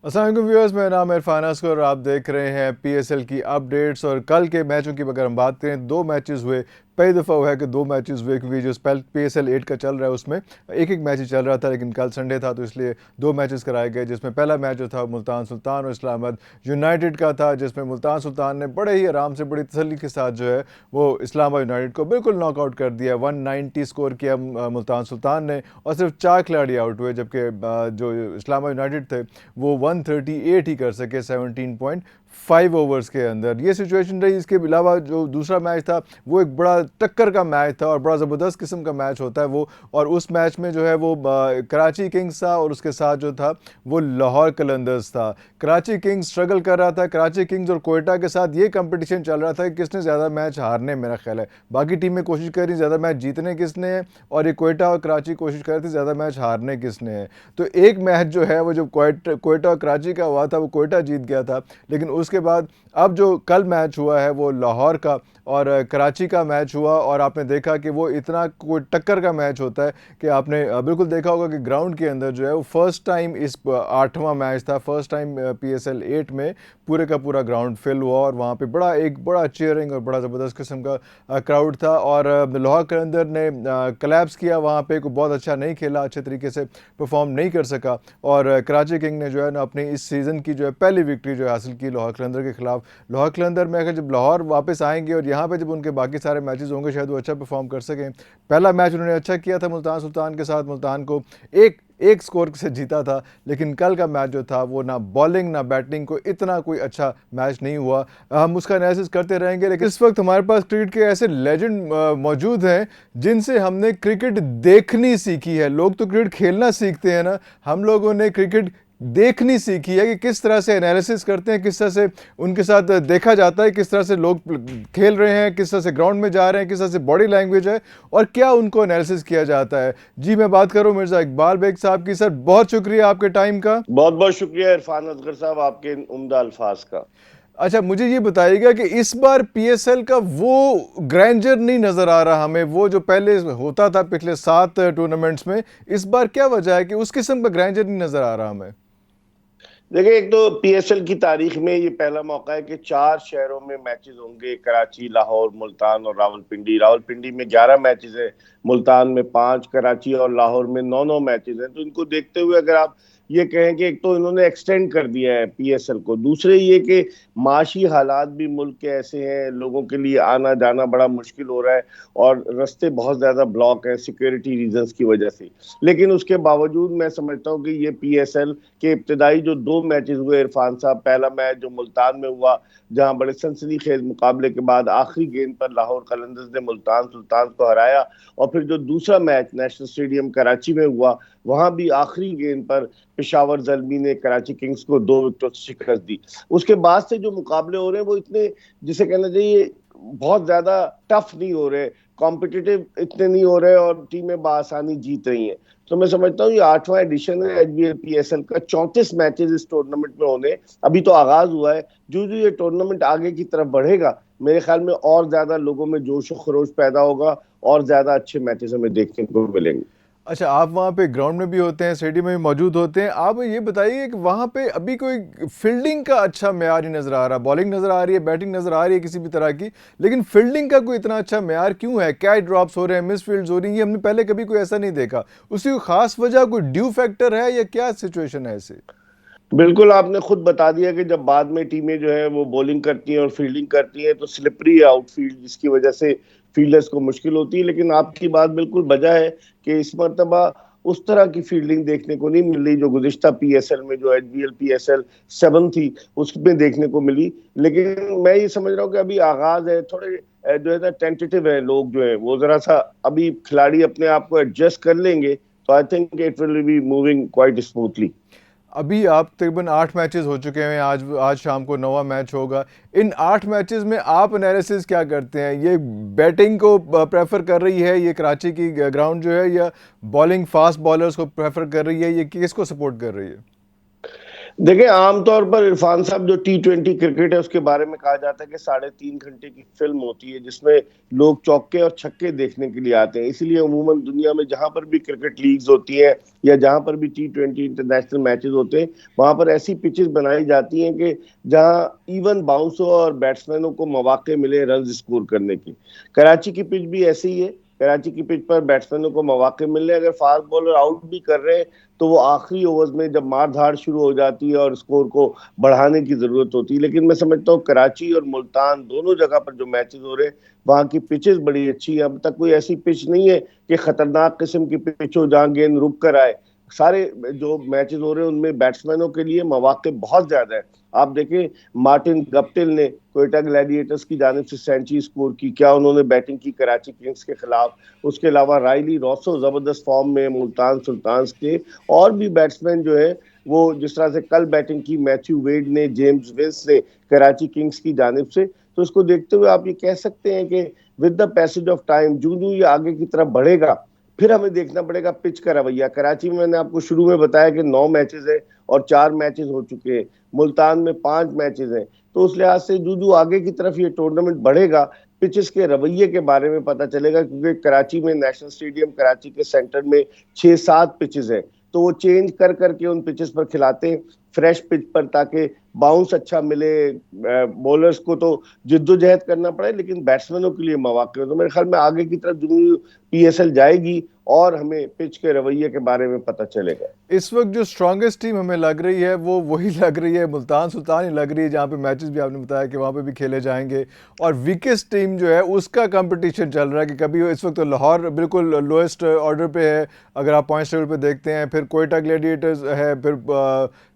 अस्सलाम वालेकुम व्यूअर्स, मेरा नाम है इरफान असगर और आप देख रहे हैं पीएसएल की अपडेट्स। और कल के मैचों की अगर हम बात करें, दो मैचेस हुए। पहली दफ़ा हुआ है कि दो मैचेस हुए, क्योंकि जो पीएसएल 8 का चल रहा है उसमें एक एक मैच ही चल रहा था, लेकिन कल संडे था तो इसलिए दो मैचेस कराए गए, जिसमें पहला मैच जो था मुल्तान सुल्तान और इस्लामाबाद यूनाइटेड का था, जिसमें मुल्तान सुल्तान ने बड़े ही आराम से, बड़ी तसल्ली के साथ जो है वो इस्लामाबाद यूनाइटेड को बिल्कुल नॉकआउट कर दिया। 190 स्कोर किया मुल्तान सुल्तान ने, और सिर्फ 4 खिलाड़ी आउट हुए, जबकि जो इस्लामाबाद यूनाइटेड थे वो 138 ही कर सके 17.5 ओवर्स के अंदर। ये सिचुएशन रही। इसके अलावा जो दूसरा मैच था वो एक बड़ा टक्कर का मैच था और बड़ा ज़बरदस्त किस्म का मैच होता है वो। और उस मैच में जो है वो कराची किंग्स था और उसके साथ जो था वो लाहौर कलंदर्स था। कराची किंग्स स्ट्रगल कर रहा था। कराची किंग्स और कोयटा के साथ ये कंपटीशन चल रहा था कि किसने ज़्यादा मैच हारने, मेरा ख्याल है बाकी टीमें कोशिश कर रही ज़्यादा मैच जीतने किसने है, और ये कोयटा और कराची कोशिश कर रहे थे ज़्यादा मैच हारने किसने है। तो एक मैच जो है वो जब कोयटा और कराची का हुआ था वो कोयटा जीत गया था, लेकिन उसके बाद अब जो कल मैच हुआ है वो लाहौर का और कराची का मैच हुआ। और आपने देखा कि वो इतना कोई टक्कर का मैच होता है कि आपने बिल्कुल देखा होगा कि ग्राउंड के अंदर जो है वो फर्स्ट टाइम, इस आठवां मैच था, फर्स्ट टाइम पीएसएल 8 में पूरे का पूरा ग्राउंड फिल हुआ और वहाँ पे एक बड़ा चीयरिंग और बड़ा ज़बरदस्त किस्म का क्राउड था। और लाहौर कलंदर ने कलेप्स किया वहाँ पे, को बहुत अच्छा नहीं खेला, अच्छे तरीके से परफॉर्म नहीं कर सका। और कराची किंग ने जो है ना अपनी इस सीज़न की जो है पहली विक्ट्री जो है हासिल की लाहौर कलंदर के खिलाफ। लाहौर कलंदर में अगर जब लाहौर वापस आएंगे और यहाँ पे जब उनके बाकी सारे मैचेस होंगे शायद वो अच्छा परफॉर्म कर सकें। पहला मैच उन्होंने अच्छा किया था मुल्तान सुल्तान के साथ, मुल्तान को एक एक स्कोर से जीता था, लेकिन कल का मैच जो था वो ना बॉलिंग ना बैटिंग को इतना कोई अच्छा मैच नहीं हुआ। हम उसका एनालिसिस करते रहेंगे, लेकिन इस वक्त हमारे पास क्रिकेट के ऐसे लेजेंड मौजूद हैं जिनसे हमने क्रिकेट देखनी सीखी है। लोग तो क्रिकेट खेलना सीखते हैं ना, हम लोगों ने क्रिकेट देखनी सीखी है कि किस तरह से एनालिसिस करते हैं, किस तरह से उनके साथ देखा जाता है, किस तरह से लोग खेल रहे हैं, किस तरह से ग्राउंड में जा रहे हैं, किस तरह से बॉडी लैंग्वेज है और क्या उनको एनालिसिस किया जाता है। जी मैं बात करूं मिर्ज़ा इकबाल बेग साहब की। सर बहुत शुक्रिया आपके टाइम का। बहुत बहुत शुक्रिया इरफान असगर साहब, आपके उम्दा अल्फाज का। अच्छा, मुझे ये बताइएगा कि इस बार पीएसएल का वो ग्रैंडर नहीं नज़र आ रहा हमें, वो जो पहले होता था पिछले 7 टूर्नामेंट्स में। इस बार क्या वजह है कि उस किस्म का ग्रैंडर नहीं नज़र आ रहा हमें? देखिए, एक तो पीएसएल की तारीख में ये पहला मौका है कि 4 शहरों में मैचेस होंगे: कराची, लाहौर, मुल्तान और रावलपिंडी। रावलपिंडी में 11 मैचेस है, मुल्तान में 5, कराची और लाहौर में 9 9 मैचेस हैं। तो इनको देखते हुए अगर आप ये कहें कि एक तो इन्होंने एक्सटेंड कर दिया है पीएसएल को, दूसरे ये कि माशी हालात भी मुल्क के ऐसे हैं, लोगों के लिए आना जाना बड़ा मुश्किल हो रहा है और रास्ते बहुत ज्यादा ब्लॉक हैं सिक्योरिटी रीजंस की वजह से। लेकिन उसके बावजूद मैं समझता हूँ कि ये पीएसएल के इब्तदाई जो 2 मैचेस हुए इरफान साहब, पहला मैच जो मुल्तान में हुआ जहां बड़े सनसनीखेज मुकाबले के बाद आखिरी गेंद पर लाहौर कलंदर्स ने मुल्तान सुल्तान को हराया, और फिर जो दूसरा मैच नेशनल स्टेडियम कराची में हुआ वहां भी आखिरी गेंद पर पेशावर जल्मी ने कराची किंग्स को 2 विकेटों से शिकस्त दी। उसके बाद से जो मुकाबले हो रहे हैं वो इतने, जिसे कहना चाहिए, बहुत ज्यादा टफ नहीं हो रहे, कॉम्पिटिटिव इतने नहीं हो रहे और टीमें बआसानी जीत रही हैं। तो मैं समझता हूँ ये 8वां एडिशन है एचबीएल पीएसएल का। 34 मैचेस इस टूर्नामेंट में होने, अभी तो आगाज हुआ है। जो जो ये टूर्नामेंट आगे की तरफ बढ़ेगा मेरे ख्याल में और ज्यादा लोगों में जोश और खरोश पैदा होगा और ज्यादा अच्छे मैचेस हमें देखने को मिलेंगे। अच्छा, आप वहाँ पे ग्राउंड में भी होते हैं, स्टेडियम में भी मौजूद होते हैं। आप ये बताइए कि वहाँ पे अभी कोई फील्डिंग का अच्छा मेयार नहीं नज़र आ रहा। बॉलिंग नज़र आ रही है, बैटिंग नज़र आ रही है किसी भी तरह की, लेकिन फील्डिंग का कोई इतना अच्छा मेयार क्यों है? क्या ड्रॉप्स हो रहे हैं, मिस फील्ड्स हो रही हैं? ये हमने पहले कभी कोई ऐसा नहीं देखा। उसकी कोई खास वजह, कोई ड्यू फैक्टर है या क्या सिचुएशन है ऐसे? बिल्कुल, आपने खुद बता दिया कि जब बाद में टीमें जो है वो बॉलिंग करती हैं और फील्डिंग करती हैं तो स्लिपरी आउटफील्ड, जिसकी वजह से फील्डर्स को मुश्किल होती है। लेकिन आपकी बात बिल्कुल बजा है कि इस मरतबा उस तरह की फील्डिंग देखने को नहीं मिल रही जो गुज़िश्ता पीएसएल में, जो एचबीएल पीएसएल 7 थी, उसमें देखने को मिली। लेकिन मैं ये समझ रहा हूँ कि अभी आगाज है, थोड़े जो है ना टेंटेटिव है लोग, जो है वो जरा सा अभी खिलाड़ी अपने आप को एडजस्ट कर लेंगे तो I think it will be moving quite smoothly. अभी आप तकरीबन 8 मैचेस हो चुके हैं, आज आज शाम को 9वां मैच होगा। इन 8 मैचेस में आप एनालिसिस क्या करते हैं? ये बैटिंग को प्रेफर कर रही है ये कराची की ग्राउंड जो है, या बॉलिंग फास्ट बॉलर्स को प्रेफर कर रही है, ये किसको सपोर्ट कर रही है? देखिए, आमतौर पर इरफान साहब जो T20 क्रिकेट है उसके बारे में कहा जाता है कि 3.5 घंटे की फिल्म होती है जिसमें लोग चौके और छक्के देखने के लिए आते हैं। इसीलिए अमूमन दुनिया में जहां पर भी क्रिकेट लीग्स होती हैं या जहां पर भी T20 इंटरनेशनल मैचेस होते हैं, वहां पर ऐसी पिचेस बनाई जाती हैं कि जहां इवन बाउंसर और बैट्समैनों को मौके मिले रन स्कोर करने की। कराची की पिच भी ऐसी ही है। कराची की पिच पर बैट्समैनों को मौके मिल रहे हैं, अगर फास्ट बॉलर आउट भी कर रहे हैं तो वो आखिरी ओवर्स में जब मार धाड़ शुरू हो जाती है और स्कोर को बढ़ाने की जरूरत होती है। लेकिन मैं समझता हूँ कराची और मुल्तान दोनों जगह पर जो मैचेस हो रहे हैं वहां की पिचेस बड़ी अच्छी है। अब तक कोई ऐसी पिच नहीं है कि खतरनाक किस्म की पिच हो जहां गेंद रुक कर आए। सारे जो मैचेस हो रहे हैं उनमें बैट्समैनों के लिए मौके बहुत ज्यादा है। आप देखें, मार्टिन गप्टिल ने कोयटा ग्लैडिएटर्स की जानिब से सेंचुरी स्कोर की, क्या उन्होंने बैटिंग की कराची किंग्स के खिलाफ। उसके अलावा रायली रॉसो जबरदस्त फॉर्म में मुल्तान सुल्तान्स के। और भी बैट्समैन जो है वो जिस तरह से कल बैटिंग की मैथ्यू वेड ने, जेम्स विंस ने कराची किंग्स की जानिब से, तो इसको देखते हुए आप ये कह सकते हैं कि with the passage of time जो जो ये आगे की तरफ बढ़ेगा फिर हमें देखना पड़ेगा पिच का रवैया। कराची में मैंने आपको शुरू में बताया कि 9 मैचेस है और 4 मैचेस हो चुके हैं। मुल्तान में 5 मैचेस हैं। तो उस लिहाज से जो जो आगे की तरफ ये टूर्नामेंट बढ़ेगा पिचेस के रवैये के बारे में पता चलेगा, क्योंकि कराची में नेशनल स्टेडियम कराची के सेंटर में 6-7 पिचेस है, तो वो चेंज कर करके उन पिचेस पर खिलाते हैं फ्रेश पिच पर, ताकि बाउंस अच्छा मिले। बॉलर्स को तो जिद्दोजहद करना पड़े लेकिन बैट्समैनों के लिए मौके हो। तो मेरे ख्याल में आगे की तरफ जो PSL जाएगी और हमें पिच के रवैये के बारे में पता चलेगा। इस वक्त जो स्ट्रॉन्गेस्ट टीम हमें लग रही है वो वही लग रही है, मुल्तान सुल्तान ही लग रही है, जहाँ पे मैचेस भी आपने बताया कि वहाँ पे भी खेले जाएंगे। और वीकेस्ट टीम जो है उसका कंपटीशन चल रहा है कि कभी इस वक्त तो लाहौर बिल्कुल लोएस्ट ऑर्डर पे है अगर आप पॉइंट्स टेबल पे देखते हैं, फिर कोयटा ग्लैडिएटर्स है, फिर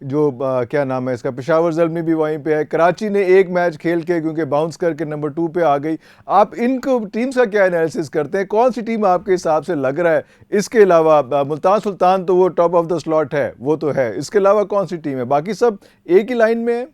क्या नाम है इसका, पेशावर ज़ल्मी भी वहीं पे है। कराची ने एक मैच खेल के क्योंकि बाउंस करके नंबर 2 पे आ गई। आप इनको टीम्स का क्या एनालिसिस करते हैं, कौन सी टीम आपके हिसाब से लग रहा है? इसके अलावा मुल्तान सुल्तान तो वो टॉप ऑफ द स्लॉट है, वो तो है, इसके अलावा कौन सी टीम है, बाकी सब एक ही लाइन में है?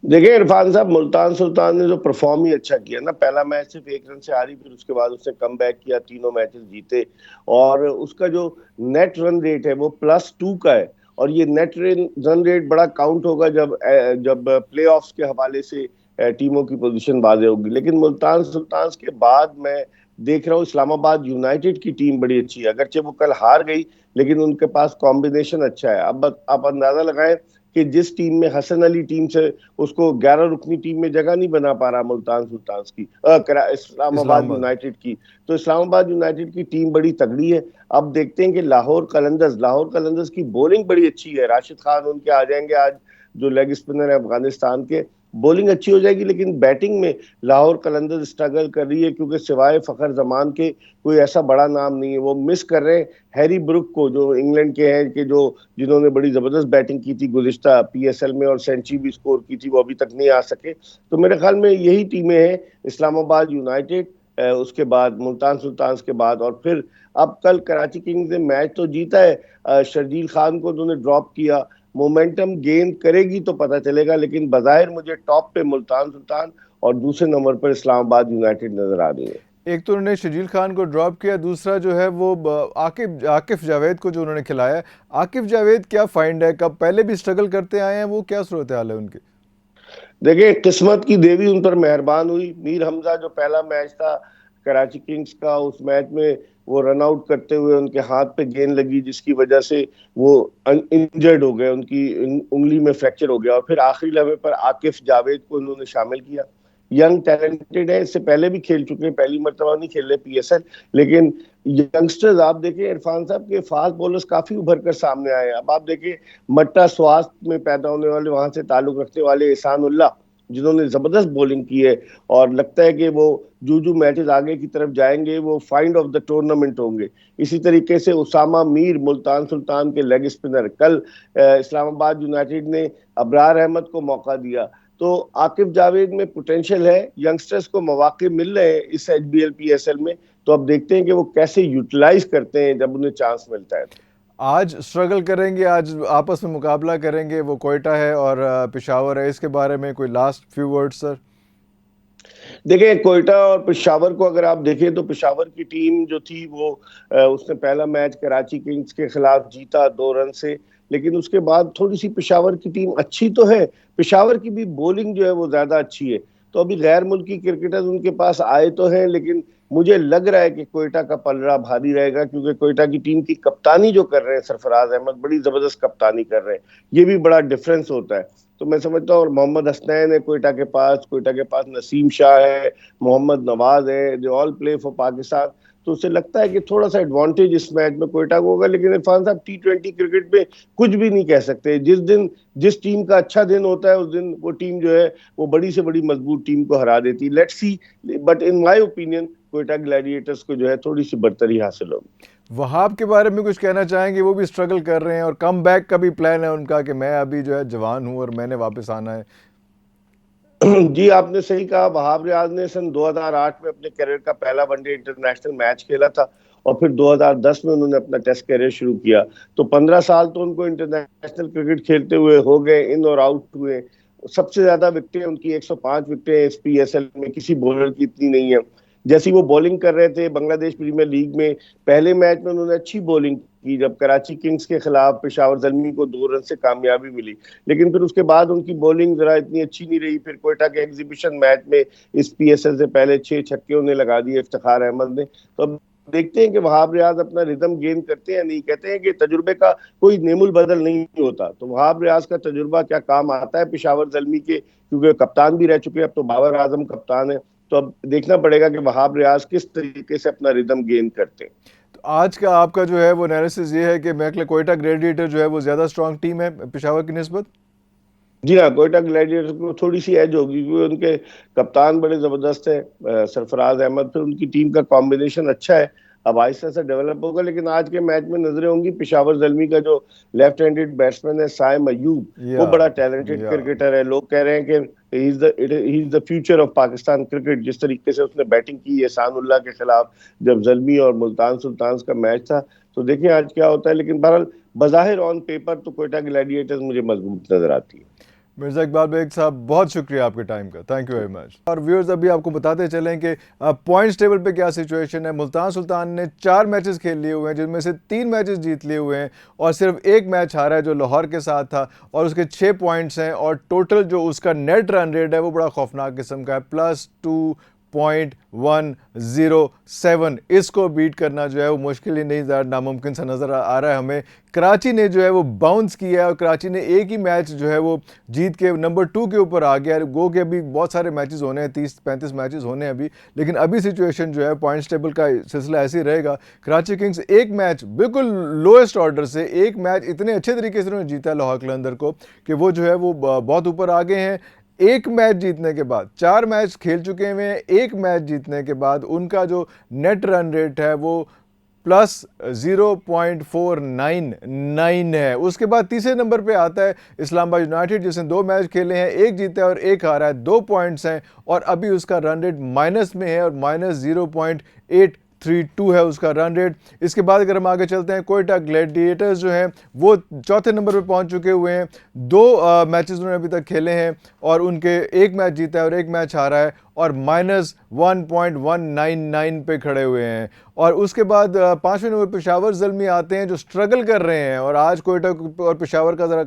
देखिए इरफान साहब, मुल्तान सुल्तान ने जो परफॉर्म ही अच्छा किया ना, पहला मैच सिर्फ 1 रन से हारी, फिर उसके बाद उसने कम बैक किया, तीनों मैचेस जीते। और उसका जो नेट रन रेट है वो +2 का है। और ये नेट रन रेट बड़ा काउंट होगा जब जब प्लेऑफ्स के हवाले से टीमों की पोजीशन वाज़ेह होगी। लेकिन मुल्तान सुल्तान के बाद मैं देख रहा हूँ इस्लामाबाद यूनाइटेड की टीम बड़ी अच्छी है। अगरचे वो कल हार गई लेकिन उनके पास कॉम्बिनेशन अच्छा है। अब आप अंदाजा लगाएं कि जिस टीम में हसन अली टीम से उसको 11 रुकनी टीम में जगह नहीं बना पा रहा मुल्तान सुल्तान की, इस्लामाबाद इस्लामाबाद। यूनाइटेड की। तो इस्लामाबाद यूनाइटेड की टीम बड़ी तगड़ी है। अब देखते हैं कि लाहौर कलंदर्स की बॉलिंग बड़ी अच्छी है। राशिद खान उनके आ जाएंगे आज, जो लेग स्पिनर है अफगानिस्तान के। बॉलिंग अच्छी हो जाएगी लेकिन बैटिंग में लाहौर कलंदर्स स्ट्रगल कर रही है, क्योंकि सिवाय फखर जमान के कोई ऐसा बड़ा नाम नहीं है। वो मिस कर रहे हैं हैरी ब्रुक को, जो इंग्लैंड के हैं, कि जो जिन्होंने बड़ी जबरदस्त बैटिंग की थी गुज़िश्ता PSL में और सेंचुरी भी स्कोर की थी, वो अभी तक नहीं आ सके। तो मेरे ख्याल में यही टीमें हैं, इस्लामाबाद यूनाइटेड, उसके बाद मुल्तान सुल्तान के बाद, और फिर अब कल कराची किंग्स ने मैच तो जीता है, शर्जील खान को उन्होंने ड्रॉप किया। मोमेंटम गेन करेगी तो पता चलेगा, लेकिन बाज़ाहिर मुझे टॉप पे मुल्तान सुल्तान और दूसरे नंबर पर इस्लामाबाद यूनाइटेड नजर आ रही है। एक तो उन्होंने शजील खान को ड्रॉप किया, दूसरा जो है वो आकिफ आकिफ जावेद को जो उन्होंने खिलाया है। आकिफ जावेद क्या फाइंड है, कब पहले भी स्ट्रगल करते आए हैं, वो क्या सूरत हाल है उनकी? देखिए, किस्मत की देवी उन पर मेहरबान हुई। मीर हमजा जो पहला मैच था कराची किंग्स का, उस मैच में वो रन आउट करते हुए उनके हाथ पे गेंद लगी, जिसकी वजह से वो इंजर्ड हो गए, उनकी उंगली में फ्रैक्चर हो गया। और फिर आखिरी लम्हे पर आकिफ जावेद को उन्होंने शामिल किया। यंग टैलेंटेड है, इससे पहले भी खेल चुके हैं, पहली मर्तबा नहीं खेल रहे PSL। लेकिन यंगस्टर्स आप देखें इरफान साहब के, फास्ट बॉलर्स काफी उभर कर सामने आए हैं। अब आप देखें, मट्टा स्वास्थ्य में पैदा होने वाले, वहां से ताल्लुक रखने वाले एहसान उल्लाह, जिन्होंने जबरदस्त बॉलिंग की है। और लगता है कि वो जो मैचेस आगे की तरफ जाएंगे वो फाइंड ऑफ द टूर्नामेंट होंगे। इसी तरीके से उसामा मीर, मुल्तान सुल्तान के लेग स्पिनर, कल इस्लामाबाद यूनाइटेड ने अबरार अहमद को मौका दिया। तो आकिफ जावेद में पोटेंशियल है, यंगस्टर्स को मौके मिल रहे हैं इस HBL PSL में। तो अब देखते हैं कि वो कैसे यूटिलाइज करते हैं जब उन्हें चांस मिलता है। आज स्ट्रगल करेंगे, आज आपस में मुकाबला करेंगे, वो कोयटा है और पेशावर है, इसके बारे में कोई लास्ट फ्यू वर्ड्स सर? देखिए कोयटा और पेशावर को अगर आप देखें तो पेशावर की टीम जो थी वो उसने पहला मैच कराची किंग्स के खिलाफ जीता 2 रन से। लेकिन उसके बाद थोड़ी सी पेशावर की टीम अच्छी तो है, पेशावर की भी बॉलिंग जो है वो ज्यादा अच्छी है। तो अभी गैर मुल्की क्रिकेटर्स उनके पास आए तो हैं, लेकिन मुझे लग रहा है कि कोयटा का पलड़ा भारी रहेगा, क्योंकि कोयटा की टीम की कप्तानी जो कर रहे हैं सरफराज अहमद, बड़ी जबरदस्त कप्तानी कर रहे हैं। ये भी बड़ा डिफरेंस होता है। तो मैं समझता हूँ, और मोहम्मद हसनैन है कोयटा के पास नसीम शाह है, मोहम्मद नवाज है, they all play for Pakistan. तो उसे लगता है कि थोड़ा सा एडवांटेज इस मैच में कोयटा को होगा। लेकिन इरफान साहब, T20 क्रिकेट में कुछ भी नहीं कह सकते। जिस दिन जिस टीम का अच्छा दिन होता है उस दिन वो टीम जो है वो बड़ी से बड़ी मजबूत टीम को हरा देती है। Let's see, but in my opinion Quetta Gladiators को जो है थोड़ी सी बढ़तरी हासिल होगी। वहाब के बारे में कुछ कहना चाहेंगे? वो भी स्ट्रगल कर रहे हैं और कम बैक का भी प्लान है उनका कि मैं अभी जो है जवान हूं और मैंने वापस आना है। जी, आपने सही कहा। वहाब रियाज ने सन 2008 में अपने करियर का पहला वनडे इंटरनेशनल मैच खेला था, और फिर 2010 में उन्होंने अपना टेस्ट करियर शुरू किया। तो 15 साल तो उनको इंटरनेशनल क्रिकेट खेलते हुए हो गए, इन और आउट हुए। सबसे ज्यादा विकेटें उनकी 105 विकेटें इस PSL में, किसी बॉलर की इतनी नहीं है। जैसी वो बॉलिंग कर रहे थे बांग्लादेश प्रीमियर लीग में, पहले मैच में उन्होंने अच्छी बॉलिंग की, जब कराची किंग्स के खिलाफ पेशावर जलमी को 2 रन से कामयाबी मिली। लेकिन फिर उसके बाद उनकी बॉलिंग जरा इतनी अच्छी नहीं रही। फिर कोयटा के एग्जीबिशन मैच में इस PSL से पहले 6 छक्के उन्हें लगा दिए इफ्तिखार अहमद ने। तो अब देखते हैं कि वहाब रियाज अपना रिदम गेन करते हैं नहीं। कहते हैं कि तजुर्बे का कोई नेमुल बदल नहीं होता, तो वहाब रियाज का तजुर्बा क्या काम आता है पेशावर जलमी के, क्योंकि कप्तान भी रह चुके हैं, अब तो बाबर आजम कप्तान है। तो अब देखना पड़ेगा कि वहाब रियाज किस तरीके से अपना रिदम गेन करते हैं। तो आज का आपका जो है वो एनालिसिस ये है कि मैकले कोयटा ग्रेडिएटर जो है वो ज़्यादा स्ट्रांग टीम है पेशावर की निस्बत? जी हाँ, कोयटा ग्लैडिएटर्स को थोड़ी सी एज होगी, क्योंकि उनके कप्तान बड़े जबरदस्त है, सरफराज अहमद। फिर उनकी टीम का कॉम्बिनेशन अच्छा है, अब आहिस्ता से डेवलप होगा। लेकिन आज के मैच में नजरें होंगी पेशावर जलमी का जो लेफ्ट हैंडेड बैट्समैन है साइम अयूब, वो या बड़ा टैलेंटेड या क्रिकेटर है। लोग कह रहे हैं कि he is the future of Pakistan cricket. जिस तरीके से उसने बैटिंग की एहसानुल्लाह के खिलाफ, जब जलमी और मुल्तान सुल्तान का मैच था, तो देखिए आज क्या होता है। लेकिन बहरहाल बज़ाहिर ऑन पेपर तो कोयटा ग्लैडिएटर्स मुझे मजबूत नजर आती है। मिर्ज़ा इकबाल बेग साहब, बहुत शुक्रिया आपके टाइम का, थैंक यू वेरी मच। और व्यूअर्स, अभी आपको बताते चलें कि पॉइंट्स टेबल पे क्या सिचुएशन है। मुल्तान सुल्तान ने 4 मैचेस खेल लिए हुए हैं, जिनमें से 3 मैचेस जीत लिए हुए हैं और सिर्फ एक मैच हारा है जो लाहौर के साथ था, और उसके 6 पॉइंट्स हैं। और टोटल जो उसका नेट रन रेट है वो बड़ा खौफनाक किस्म का है, +2.107। इसको बीट करना जो है वो मुश्किल ही नहीं, नामुमकिन सा नज़र आ रहा है हमें। कराची ने जो है वो बाउंस किया है और कराची ने एक ही मैच जो है वो जीत के नंबर 2 के ऊपर आ गया। गो के अभी बहुत सारे मैचेस होने हैं, 30-35 मैचेस होने हैं अभी, लेकिन अभी सिचुएशन जो है पॉइंट्स टेबल का सिलसिला ऐसे ही रहेगा। कराची किंग्स एक मैच बिल्कुल लोएस्ट ऑर्डर से, एक मैच इतने अच्छे तरीके से उन्होंने जीता लाहौर कलंदर को कि वो जो है वो बहुत ऊपर आ गए हैं। एक मैच जीतने के बाद, 4 मैच खेल चुके हैं, एक मैच जीतने के बाद उनका जो नेट रन रेट है वो +0.499 है। उसके बाद तीसरे नंबर पे आता है इस्लामाबाद यूनाइटेड, जिसने 2 मैच खेले हैं, एक जीता है और एक हारा है, 2 पॉइंट्स हैं और अभी उसका रन रेट माइनस में है और -0.832 है उसका रन रेट। इसके बाद अगर हम आगे चलते हैं, कोयटा ग्लैडिएटर्स जो हैं वो चौथे नंबर पे पहुंच चुके हुए हैं। 2 मैचेस उन्होंने अभी तक खेले हैं और उनके एक मैच जीता है और एक मैच हारा है और -1.199 पे खड़े हुए हैं। और उसके बाद 5वें नंबर पेशावर ज़ल्मी आते हैं जो स्ट्रगल कर रहे हैं, और आज कोयटा और पेशावर का ज़रा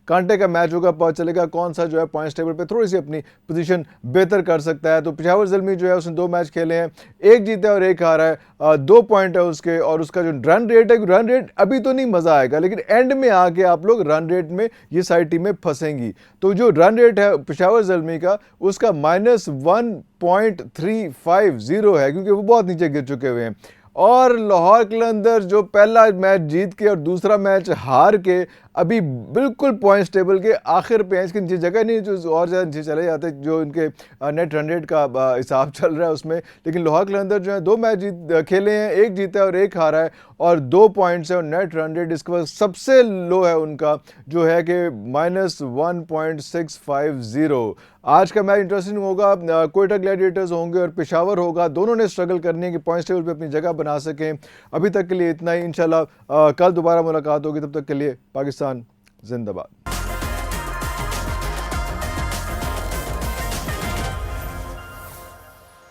कांटे का मैच होगा, पता चलेगा कौन सा जो है पॉइंट्स टेबल पे थोड़ी सी अपनी पोजीशन बेहतर कर सकता है। तो पेशावर ज़ल्मी जो है उसने 2 मैच खेले हैं, एक जीता है और एक हारा है, 2 पॉइंट है उसके। और उसका जो रन रेट है, रन रेट अभी तो नहीं मज़ा आएगा, लेकिन एंड में आके आप लोग रन रेट में ये सारी टीमें फंसेंगी। तो जो रन रेट है पेशावर ज़ल्मी का, उसका -1.350 है, क्योंकि वो बहुत नीचे गिर चुके हुए हैं। और लाहौर कलंदर जो पहला मैच जीत के और दूसरा मैच हार के अभी बिल्कुल पॉइंट्स टेबल के आखिर पे हैं, इसके नीचे जगह नहीं जो और ज़्यादा नीचे चले जाते जो इनके नेट रन रेट का हिसाब चल रहा है उसमें। लेकिन लाहौर कलंदर जो है 2 मैच खेले हैं, एक जीता है और एक हारा है और 2 पॉइंट्स है और नेट रन रेट इसके बाद सबसे लो है उनका, जो है कि -1.650। आज का मैच इंटरेस्टिंग होगा, कोयटा ग्लैडिएटर्स होंगे और पेशावर होगा, दोनों ने स्ट्रगल करनी है कि पॉइंट्स टेबल पे अपनी जगह बना सकें। अभी तक के लिए इतना ही, इंशाल्लाह कल दोबारा मुलाकात होगी, तब तक के लिए पाकिस्तान जिंदाबाद।